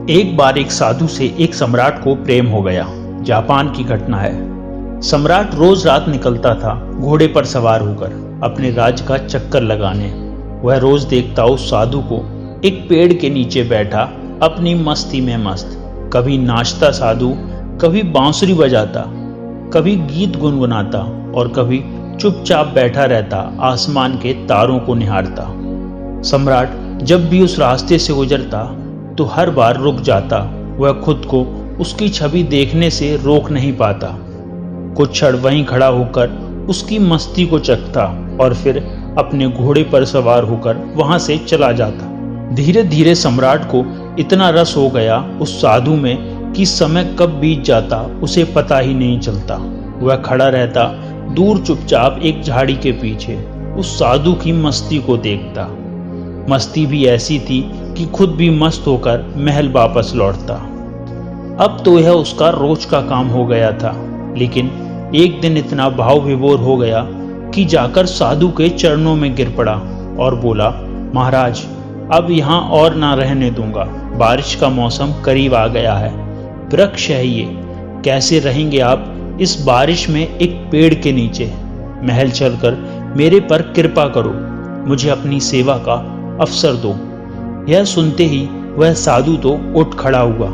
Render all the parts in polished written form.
एक बार एक साधु से एक सम्राट को प्रेम हो गया। जापान की घटना है। सम्राट रोज रात निकलता था घोड़े पर सवार होकर अपने राज्य का चक्कर लगाने। वह रोज देखता उस साधु को एक पेड़ के नीचे बैठा अपनी मस्ती में मस्त। कभी नाचता साधु, कभी बांसुरी बजाता, कभी गीत गुनगुनाता और कभी चुपचाप बैठा रहता आसमान के तारों को निहारता। सम्राट जब भी उस रास्ते से गुजरता तो हर बार रुक जाता। वह खुद को उसकी छवि देखने से रोक नहीं पाता। कुछ क्षण वहीं खड़ा होकर उसकी मस्ती को चखता और फिर अपने घोड़े पर सवार होकर वहां से चला जाता। धीरे धीरे सम्राट को इतना रस हो गया उस साधु में कि समय कब बीत जाता उसे पता ही नहीं चलता। वह खड़ा रहता दूर चुपचाप एक झाड़ी के पीछे, उस साधु की मस्ती को देखता। मस्ती भी ऐसी थी कि खुद भी मस्त होकर महल वापस लौटता। अब तो यह उसका रोज का काम हो गया था, लेकिन एक दिन इतना भाव विभोर हो गया कि जाकर साधु के चरणों में गिर पड़ा और बोला, महाराज, अब यहाँ और ना रहने दूंगा। बारिश का मौसम करीब आ गया है। वृक्ष है ये, कैसे रहेंगे आप इस बारिश में एक पेड़ के नीचे? महल चलकर मेरे पर कृपा करो, मुझे अपनी सेवा का अवसर दो। यह सुनते ही वह साधु तो उठ खड़ा हुआ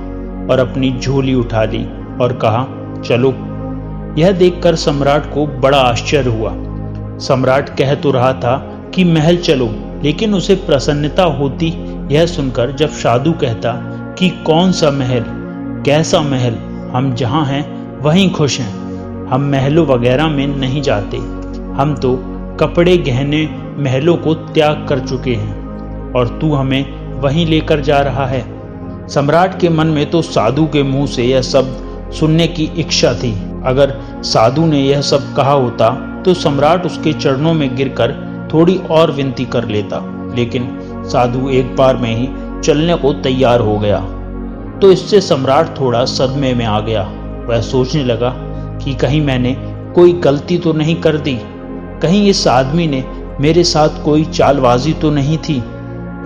और अपनी झोली उठा ली और कहा, चलो। यह देखकर सम्राट को बड़ा आश्चर्य हुआ। सम्राट कह तो रहा था कि महल चलो, लेकिन उसे प्रसन्नता होती यह सुनकर जब साधु कहता कि कौन सा महल, कैसा महल, हम जहाँ हैं वहीं खुश हैं। हम महलों वगैरह में नहीं जाते। हम तो कपड़े गहने महलों को त्याग कर चुके हैं और तू हमें वहीं लेकर जा रहा है। सम्राट के मन में तो साधु के मुंह से यह शब्द सुनने की इच्छा थी। अगर साधु ने यह सब कहा होता तो सम्राट उसके चरणों में गिरकर थोड़ी और विनती कर लेता, लेकिन साधु एक बार में ही चलने को तैयार हो गया। तो इससे सम्राट थोड़ा सदमे में आ गया। वह सोचने लगा कि कहीं मैंने कोई गलती तो नहीं कर दी, कहीं इस आदमी ने मेरे साथ कोई चालबाजी तो नहीं थी।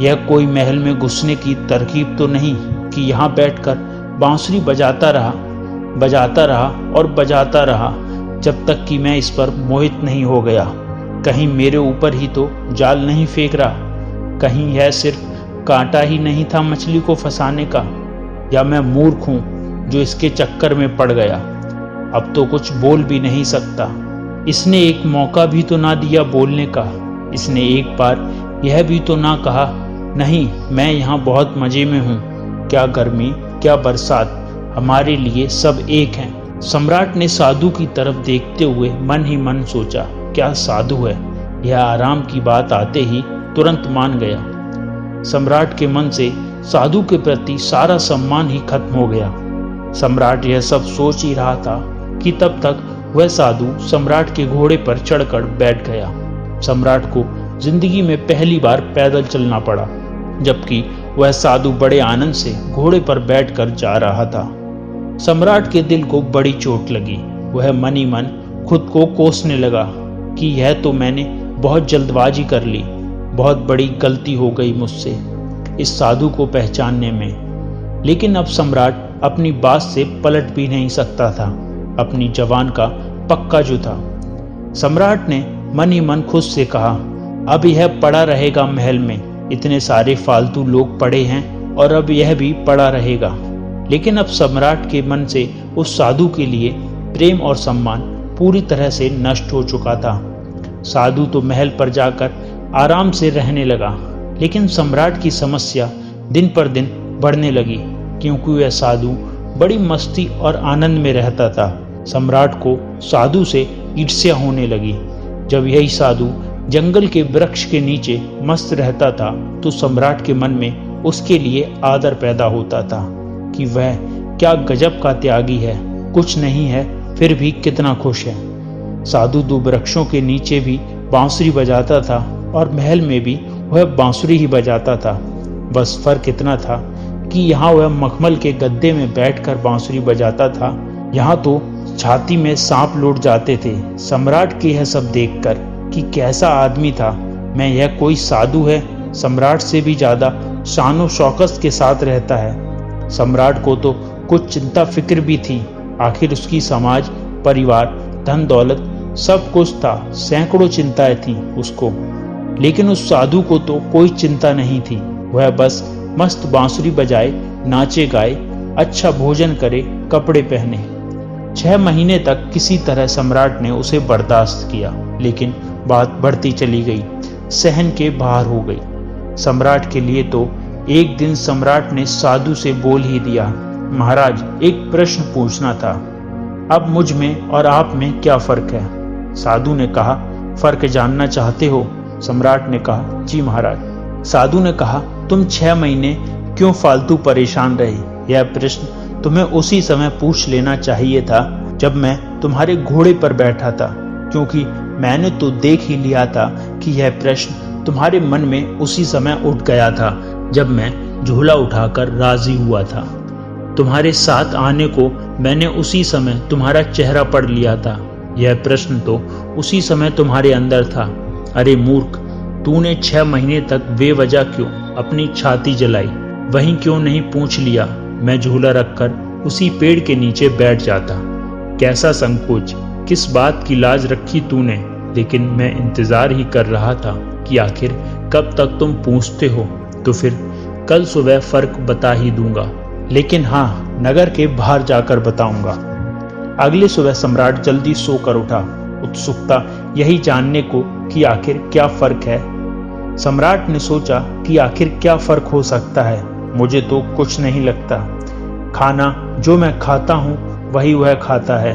यह कोई महल में घुसने की तरकीब तो नहीं कि यहाँ बैठकर बांसुरी बजाता रहा और बजाता रहा जब तक कि मैं इस पर मोहित नहीं हो गया। कहीं मेरे ऊपर ही तो जाल नहीं फेंक रहा, कहीं यह सिर्फ कांटा ही नहीं था मछली को फंसाने का, या मैं मूर्ख हूँ जो इसके चक्कर में पड़ गया। अब तो कुछ बोल भी नहीं सकता। इसने एक मौका भी तो ना दिया बोलने का। इसने एक बार यह भी तो ना कहा, नहीं, मैं यहाँ बहुत मजे में हूँ। क्या गर्मी, क्या बरसात, हमारे लिए सब एक हैं। सम्राट ने साधु की तरफ देखते हुए मन ही मन सोचा, क्या साधु है, यह आराम की बात आते ही तुरंत मान गया। सम्राट के मन से साधु के प्रति सारा सम्मान ही खत्म हो गया। सम्राट यह सब सोच ही रहा था कि तब तक वह साधु सम्राट के घोड़े पर चढ़कर बैठ गया। सम्राट को जिंदगी में पहली बार पैदल चलना पड़ा, जबकि वह साधु बड़े आनंद से घोड़े पर बैठकर जा रहा था। सम्राट के दिल को बड़ी चोट लगी। वह मन ही मन खुद को कोसने लगा कि यह तो मैंने बहुत जल्दबाजी कर ली, बहुत बड़ी गलती हो गई मुझसे इस साधु को पहचानने में। लेकिन अब सम्राट अपनी बात से पलट भी नहीं सकता था, अपनी जबान का पक्का जो था। सम्राट ने मन ही मन खुद से कहा, अब यह पड़ा रहेगा महल में, इतने सारे फालतू लोग पड़े हैं और अब यह भी पड़ा रहेगा। लेकिन अब सम्राट के मन से उस साधु के लिए प्रेम और सम्मान पूरी तरह से नष्ट हो चुका था। साधु तो महल पर जाकर आराम से रहने लगा, लेकिन सम्राट की समस्या दिन पर दिन बढ़ने लगी, क्योंकि वह साधु बड़ी मस्ती और आनंद में रहता था। सम्राट को साधु से ईर्ष्या होने लगी। जब यही साधु जंगल के वृक्ष के नीचे मस्त रहता था तो सम्राट के मन में उसके लिए आदर पैदा होता था कि वह क्या गजब का त्यागी है, कुछ नहीं है फिर भी कितना खुश है। साधु दो वृक्षों के नीचे भी बांसुरी बजाता था और महल में भी वह बांसुरी ही बजाता था। बस फर्क इतना था कि यहाँ वह मखमल के गद्दे में बैठकर बांसुरी बजाता था, यहाँ तो छाती में सांप लौट जाते थे। सम्राट के यह सब देखकर कि कैसा आदमी था मैं, यह कोई साधु है, सम्राट से भी ज्यादा शान और शौकत के साथ रहता है। सम्राट को तो कुछ चिंता फिक्र भी थी। आखिर उसकी समाज, परिवार, धन दौलत सब कुछ था। सैकड़ों चिंताएं थी उसको, लेकिन उस साधु को तो कोई चिंता नहीं थी। वह बस मस्त बांसुरी बजाए, नाचे गाए, अच्छा भोजन करे, कपड़े पहने। 6 महीने तक किसी तरह सम्राट ने उसे बर्दाश्त किया, लेकिन बात बढ़ती चली गई, सहन के बाहर हो गई। सम्राट के लिए तो एक दिन सम्राट ने साधु से बोल ही दिया, महाराज, एक प्रश्न पूछना था। अब मुझ में और आप में क्या फर्क है? साधु ने कहा, फर्क जानना चाहते हो? सम्राट ने कहा, जी महाराज। साधु ने कहा, तुम 6 महीने क्यों फालतू परेशान रहे? यह प्रश्न तुम्हें उसी समय पूछ लेना चाहिए था जब मैं तुम्हारे घोड़े पर बैठा था, क्योंकि मैंने तो देख ही लिया था कि यह प्रश्न तुम्हारे मन में उसी समय उठ गया था जब मैं झोला उठाकर राजी हुआ था। तुम्हारे साथ आने को मैंने उसी समय तुम्हारा चेहरा पढ़ लिया था। यह प्रश्न तो उसी समय तुम्हारे अंदर था। अरे मूर्ख, तूने 6 महीने तक बेवजह क्यों अपनी छाती जलाई? वहीं क्यों नहीं पूछ लिया? मैं झूला रखकर उसी पेड़ के नीचे बैठ जाता। कैसा संकोच, किस बात की लाज रखी तूने? लेकिन मैं इंतजार ही कर रहा था कि आखिर कब तक तुम पूछते हो। तो फिर कल सुबह फर्क बता ही दूंगा, लेकिन हाँ, नगर के बाहर जाकर बताऊंगा। अगले सुबह सम्राट जल्दी सोकर उठा, उत्सुकता यही जानने को कि आखिर क्या फर्क है। सम्राट ने सोचा कि आखिर क्या फर्क हो सकता है। मुझे तो कुछ नहीं लगता। खाना जो मैं खाता हूँ वही वह खाता है,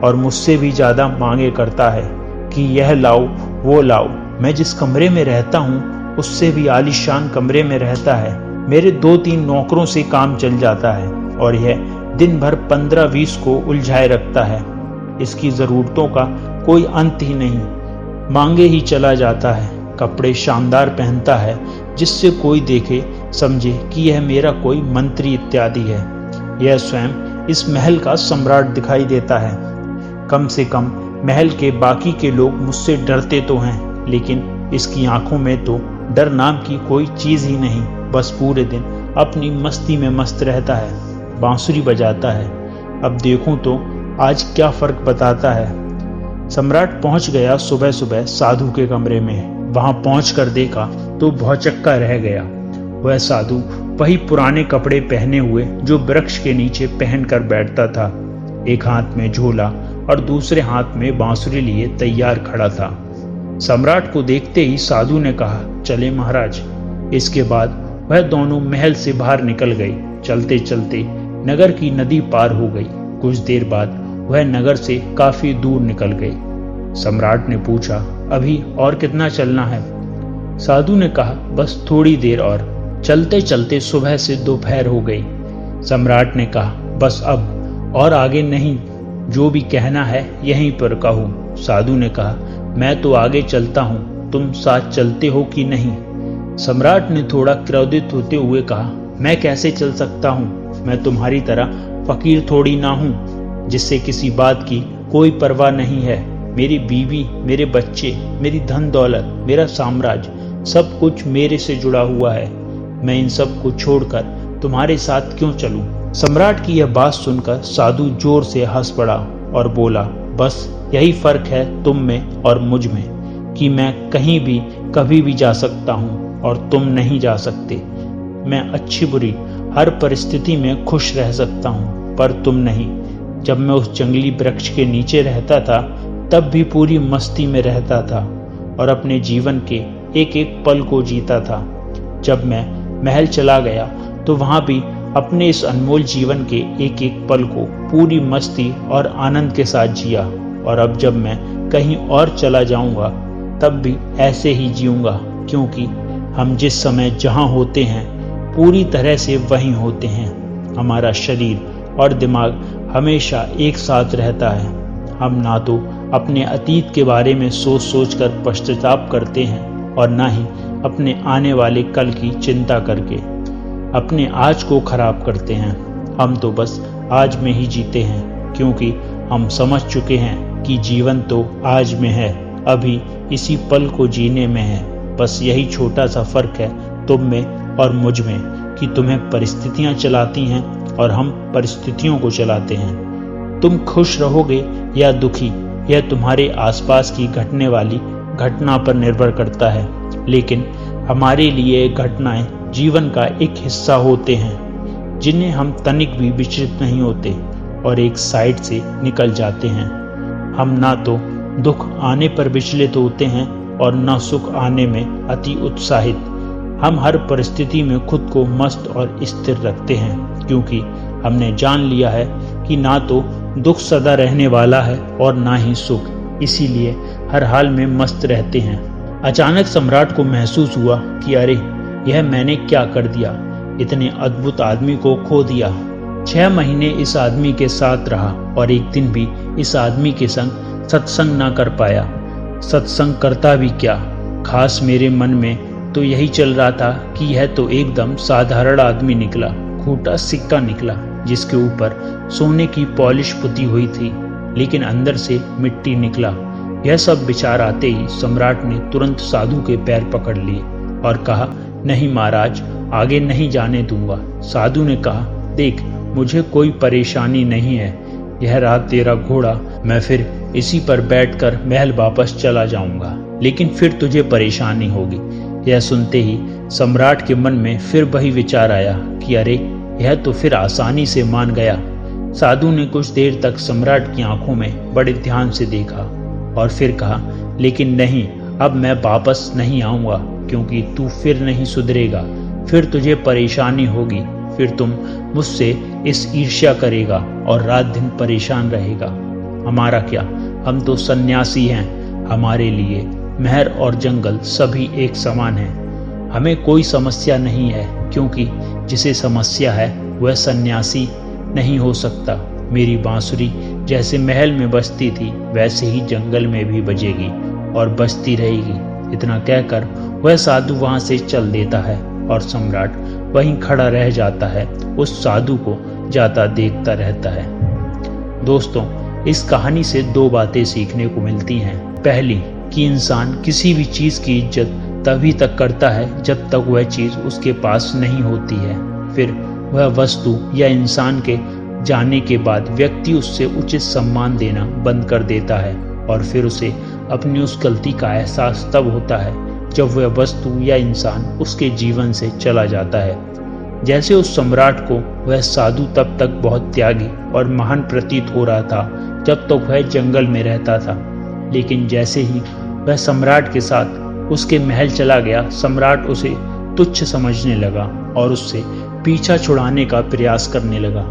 और मुझसे भी ज्यादा मांगे करता है कि यह लाओ वो लाओ। मैं जिस कमरे में रहता हूँ उससे भी आलीशान कमरे में रहता है। मेरे 2-3 नौकरों से काम चल जाता है, और यह दिन भर 15-20 को उलझाए रखता है। इसकी जरूरतों का कोई अंत ही नहीं, मांगे ही चला जाता है। कपड़े शानदार पहनता है, जिससे कोई देखे समझे कि यह मेरा कोई मंत्री इत्यादि है। यह स्वयं इस महल का सम्राट दिखाई देता है। कम से कम महल के बाकी के लोग मुझसे डरते तो हैं, लेकिन इसकी आंखों में तो डर नाम की कोई चीज ही नहीं। बस पूरे दिन अपनी मस्ती में मस्त रहता है, बांसुरी बजाता है। अब देखूं तो आज क्या फर्क बताता है। सम्राट पहुंच गया सुबह सुबह साधु के कमरे में। वहां पहुंचकर देखा तो भौचक्का रह गया। वह साधु वही पुराने कपड़े पहने हुए जो वृक्ष के नीचे पहनकर बैठता था। एक हाथ में झोला और दूसरे हाथ में बांसुरी लिए तैयार खड़ा था। सम्राट को देखते ही साधु ने कहा, चले महाराज। इसके बाद वह दोनों महल से बाहर निकल गए। चलते चलते नगर की नदी पार हो गई। कुछ देर बाद वह नगर से काफी दूर निकल गए। सम्राट ने पूछा, अभी और कितना चलना है? साधु ने कहा, बस थोड़ी देर और। चलते चलते सुबह से दोपहर हो गई। सम्राट ने कहा, बस अब और आगे नहीं, जो भी कहना है यहीं पर कहो। साधु ने कहा, मैं तो आगे चलता हूँ, तुम साथ चलते हो कि नहीं? सम्राट ने थोड़ा क्रोधित होते हुए कहा, मैं कैसे चल सकता हूँ? मैं तुम्हारी तरह फकीर थोड़ी ना हूँ जिससे किसी बात की कोई परवाह नहीं है। मेरी बीवी, मेरे बच्चे, मेरी धन दौलत, मेरा साम्राज्य, सब कुछ मेरे से जुड़ा हुआ है। मैं इन सब को छोड़कर तुम्हारे साथ क्यों चलूं? सम्राट की यह बात सुनकर साधु जोर से हंस पड़ा और बोला, बस यही फर्क है तुम में और मुझ में कि मैं कहीं भी कभी भी जा सकता हूँ और तुम नहीं जा सकते। मैं अच्छी बुरी हर परिस्थिति में खुश रह सकता हूँ, पर तुम नहीं। जब मैं उस जंगली वृक्ष के नीचे रहता था तब भी पूरी मस्ती में रहता था और अपने जीवन के एक एक पल को जीता था। जब मैं महल चला गया तो वहां भी अपने इस अनमोल जीवन के एक एक पल को पूरी मस्ती और आनंद के साथ जिया। और अब जब मैं कहीं और चला जाऊंगा तब भी ऐसे ही जीऊंगा, क्योंकि हम जिस समय जहां होते हैं पूरी तरह से वहीं होते हैं। हमारा शरीर और दिमाग हमेशा एक साथ रहता है। हम ना तो अपने अतीत के बारे में सोच सोच कर पश्चाताप करते हैं और ना ही अपने आने वाले कल की चिंता करके अपने आज को खराब करते हैं। हम तो बस आज में ही जीते हैं, क्योंकि हम समझ चुके हैं कि जीवन तो आज में है, अभी इसी पल को जीने में है। बस यही छोटा सा फर्क है तुम में और मुझ में कि तुम्हें परिस्थितियां चलाती हैं और हम परिस्थितियों को चलाते हैं। तुम खुश रहोगे या दुखी, यह तुम्हारे आसपास की घटने वाली घटना पर निर्भर करता है, लेकिन हमारे लिए ये घटनाएं जीवन का एक हिस्सा होते हैं जिन्हें हम तनिक भी विचलित नहीं होते और एक साइड से निकल जाते हैं। हम ना तो दुख आने पर विचलित होते हैं और न सुख आने में अति उत्साहित। हम हर परिस्थिति में खुद को मस्त और स्थिर रखते हैं, क्योंकि हमने जान लिया है कि ना तो दुख सदा रहने वाला है और ना ही सुख, इसीलिए हर हाल में मस्त रहते हैं। अचानक सम्राट को महसूस हुआ कि अरे, यह मैंने क्या कर दिया, इतने अद्भुत आदमी को खो दिया। 6 महीने इस आदमी के साथ रहा और एक दिन भी इस आदमी के संग सत्संग ना कर पाया। सत्संग करता भी क्या, खास मेरे मन में तो यही चल रहा था कि यह तो एकदम साधारण आदमी निकला, खोटा सिक्का निकला जिसके ऊपर सोने की पॉलिश पुती हुई थी, लेकिन अंदर से मिट्टी निकला। यह सब विचार आते ही सम्राट ने तुरंत साधु के पैर पकड़ लिए और कहा, नहीं महाराज, आगे नहीं जाने दूंगा। साधु ने कहा, देख, मुझे कोई परेशानी नहीं है, यह रहा तेरा घोड़ा, मैं फिर इसी पर बैठकर महल वापस चला जाऊंगा, लेकिन फिर तुझे परेशानी होगी। यह सुनते ही सम्राट के मन में फिर वही विचार आया कि अरे, यह तो फिर आसानी से मान गया। साधु ने कुछ देर तक सम्राट की आंखों में बड़े ध्यान से देखा और फिर कहा, लेकिन नहीं, अब मैं वापस नहीं आऊंगा, क्योंकि तू फिर नहीं सुधरेगा, फिर तुझे परेशानी होगी, फिर तुम मुझसे इस ईर्ष्या करेगा और रात दिन परेशान रहेगा। हमारा क्या, हम तो सन्यासी हैं, हमारे लिए महर और जंगल सभी एक समान हैं। हमें कोई समस्या नहीं है, क्योंकि जिसे समस्या है वह सन्यासी नहीं हो सकता। मेरी बांसुरी जैसे महल में बजती थी वैसे ही जंगल में भी बजेगी और बजती रहेगी। इतना कहकर वह साधु वहां से चल देता है और सम्राट वहीं खड़ा रह जाता है, उस साधु को जाता देखता रहता है। दोस्तों, इस कहानी से 2 बातें सीखने को मिलती हैं। पहली, कि इंसान किसी भी चीज की इज्जत तभी तक करता है जब तक वह चीज उसके पास नहीं होती है। फिर वह वस्तु या इंसान के जाने के बाद व्यक्ति उससे उचित सम्मान देना बंद कर देता है और फिर उसे अपनी उस गलती का एहसास तब होता है जब वह वस्तु या इंसान उसके जीवन से चला जाता है। जैसे उस सम्राट को वह साधु तब तक बहुत त्यागी और महान प्रतीत हो रहा था जब तक वह जंगल में रहता था, लेकिन जैसे ही वह सम्राट के साथ उसके महल चला गया, सम्राट उसे तुच्छ समझने लगा और उससे पीछा छुड़ाने का प्रयास करने लगा।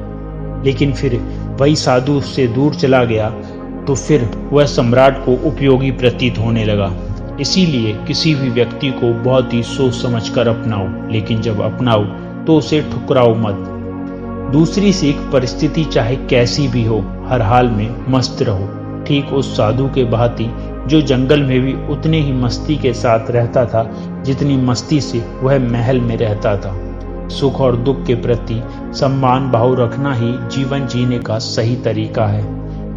लेकिन फिर वही साधु उससे दूर चला गया तो फिर वह सम्राट को उपयोगी प्रतीत होने लगा। इसीलिए किसी भी व्यक्ति को बहुत ही सोच समझ कर अपनाओ, लेकिन जब अपनाओ तो उसे ठुकराओ मत। दूसरी सीख, परिस्थिति चाहे कैसी भी हो, हर हाल में मस्त रहो, ठीक उस साधु के भांति जो जंगल में भी उतने ही मस्ती के साथ रहता था जितनी मस्ती से वह महल में रहता था। सुख और दुख के प्रति सम्मान भाव रखना ही जीवन जीने का सही तरीका है।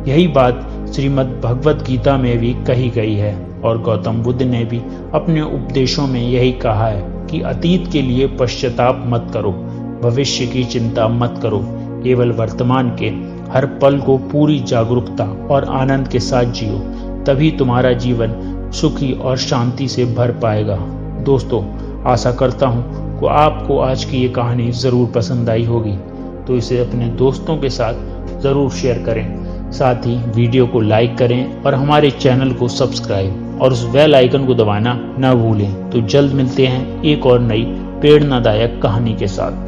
यही बात श्रीमद् भगवत गीता में भी कही गई है और गौतम बुद्ध ने भी अपने उपदेशों में यही कहा है कि अतीत के लिए पश्चाताप मत करो, भविष्य की चिंता मत करो, केवल वर्तमान के हर पल को पूरी जागरूकता और आनंद के साथ जियो, तभी तुम्हारा जीवन सुखी और शांति से भर पाएगा। दोस्तों, आशा करता हूँ कि आपको आज की ये कहानी ज़रूर पसंद आई होगी, तो इसे अपने दोस्तों के साथ ज़रूर शेयर करें। साथ ही वीडियो को लाइक करें और हमारे चैनल को सब्सक्राइब और उस बेल आइकन को दबाना न भूलें। तो जल्द मिलते हैं एक और नई प्रेरणादायक कहानी के साथ।